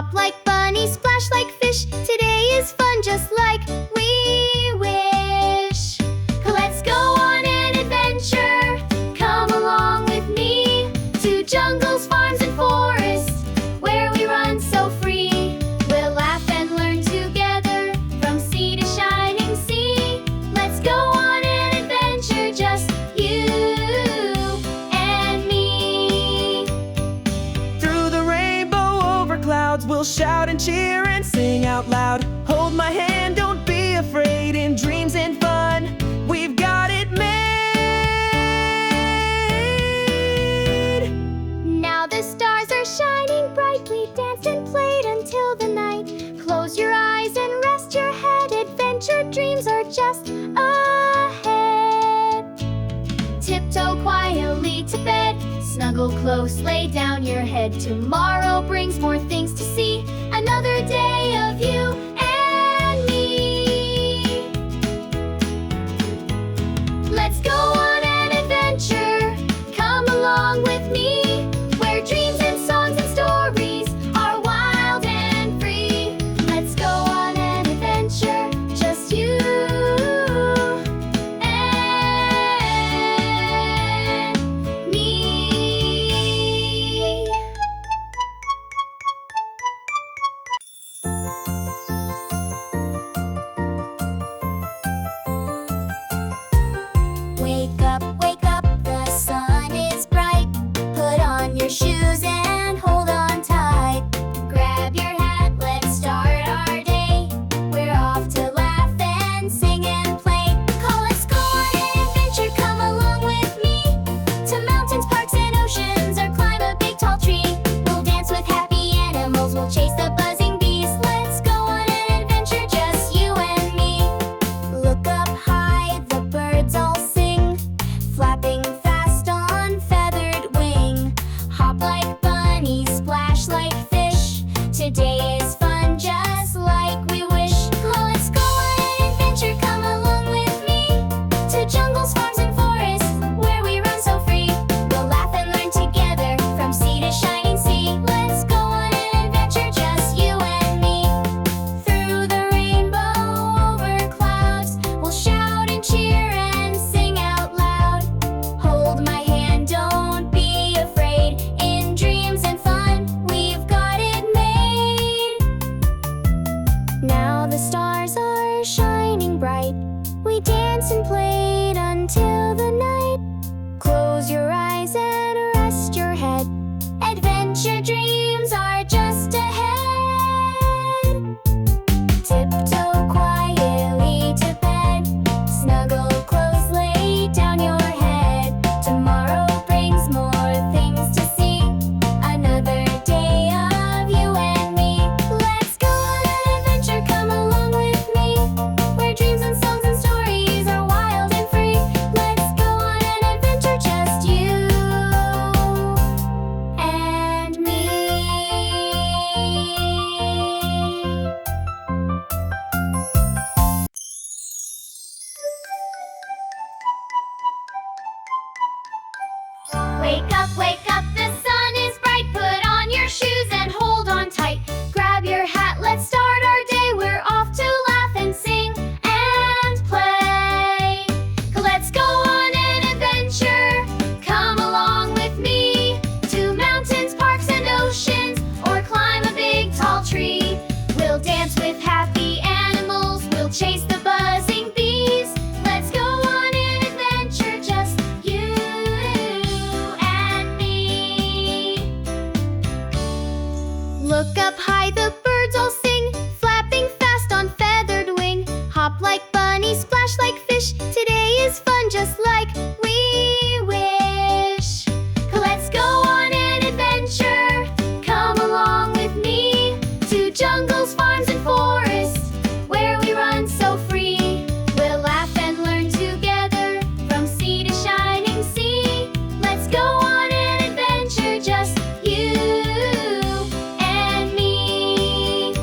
Hop like bunnies, splash like fish. Today is fun just like we wish. Let's go on an adventure. Come along with me to jungles, farms, and forests where we run so free. We'll laugh and learn together from sea to shining sea. Let's go on an adventure, just you and me. Through the rainbow over clouds, we'll shout and cheer and sing out loud. Hold my hand, don't be afraid. In dreams and fun, we've got it made. Now the stars are shining brightly, danced and played until the night. Close your eyes and rest your head. Adventure dreams are just ahead. Tiptoe quietly to bed. Snuggle close, lay down your head. Tomorrow brings more things to see. Another day of you and me. Let's go on an adventure. Come along with me, where dreams and songs and stories are wild and free. Let's go on an adventure, just you and me. Wake up, the sun is bright. Put on your shoes and hold on tight. Grab your hat, let's start our day. We're off to laugh and sing and play. Let's go on an adventure, come along with me. To mountains, parks, and oceans, or climb a big tall tree. We'll dance with happy animals, we'll chase the buzzing bees. Let's go on an adventure, just you and me. Look up high, the birds all sing, flapping fast on feathered wing. Hop like bunnies, splash like fish. Today is fun just like we wish. Let's go on an adventure, come along with me. To jungles, farms, and forests where we run so free. We'll laugh and learn together from sea to shining sea. Let's go on an adventure, just you and me. Through the rainbow over clouds, we'll shout and cheer and sing out loud. Hold my hand, don't be afraid. In dreams and fun, we've got it made. Now the stars are shining bright. We danced and played until the night. Close your eyes and rest your head. Adventure dreams are just ahead. Tiptoe quietly to bed. Snuggle close, lay down your head. Tomorrow brings more things to see. Another day of you and me. Let's go on an adventure, come along with me, where dreams and songs and stories are wild and free. Let's go on an adventure, just you and me. Wake up, the sun is bright. Put on your shoes and hold on tight. Grab your hat, let's start our day. We're off to laugh and sing and play. Let's go on an adventure. Come along with me to mountains, parks, and oceans, or climb a big tall tree. We'll dance with happy animals, we'll chase the buzzing bees. Let's go on an adventure, just you and me. Look up high, the birds all sing, flapping fast on feathered wing. Hop like bunnies, splash like fish. Today is fun just like we wish. Let's go on an adventure. Come along with me to jungles, farms, and forests where we run so free. We'll laugh and learn together from sea to shining sea. Let's go on an adventure, just you and me.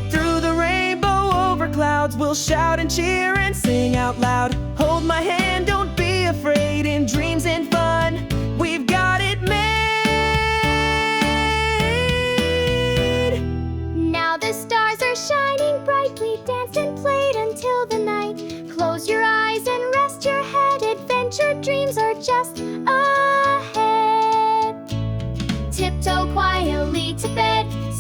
Through the rainbow over clouds, we'll shout and cheer and sing out loud. Hold my hand, don't be afraid. In dreams and fun, we've got it made.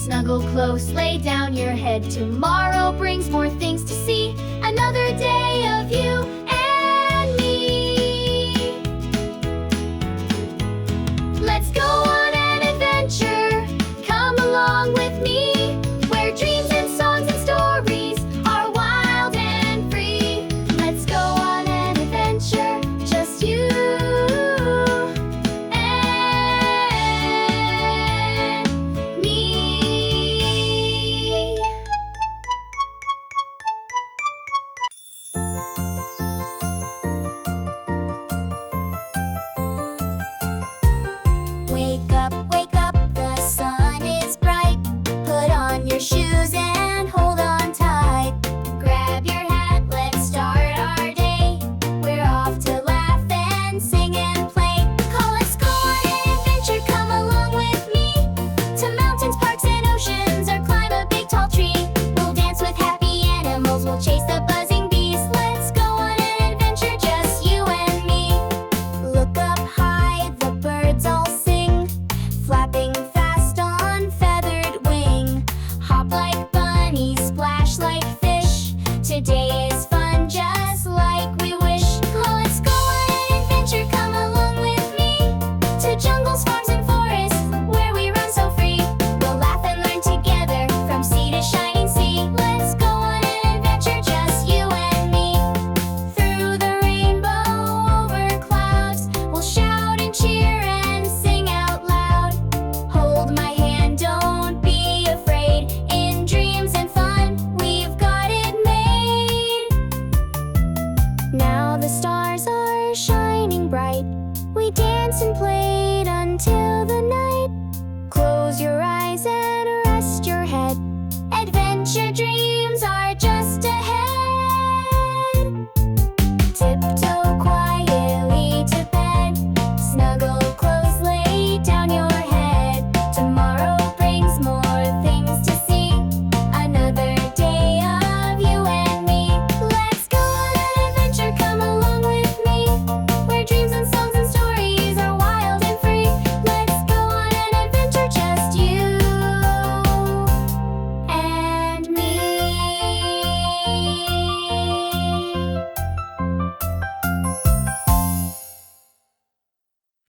Snuggle close, lay down your head. Tomorrow brings more things to see. Another day of you and me. Let's go on an adventure. Come along with me.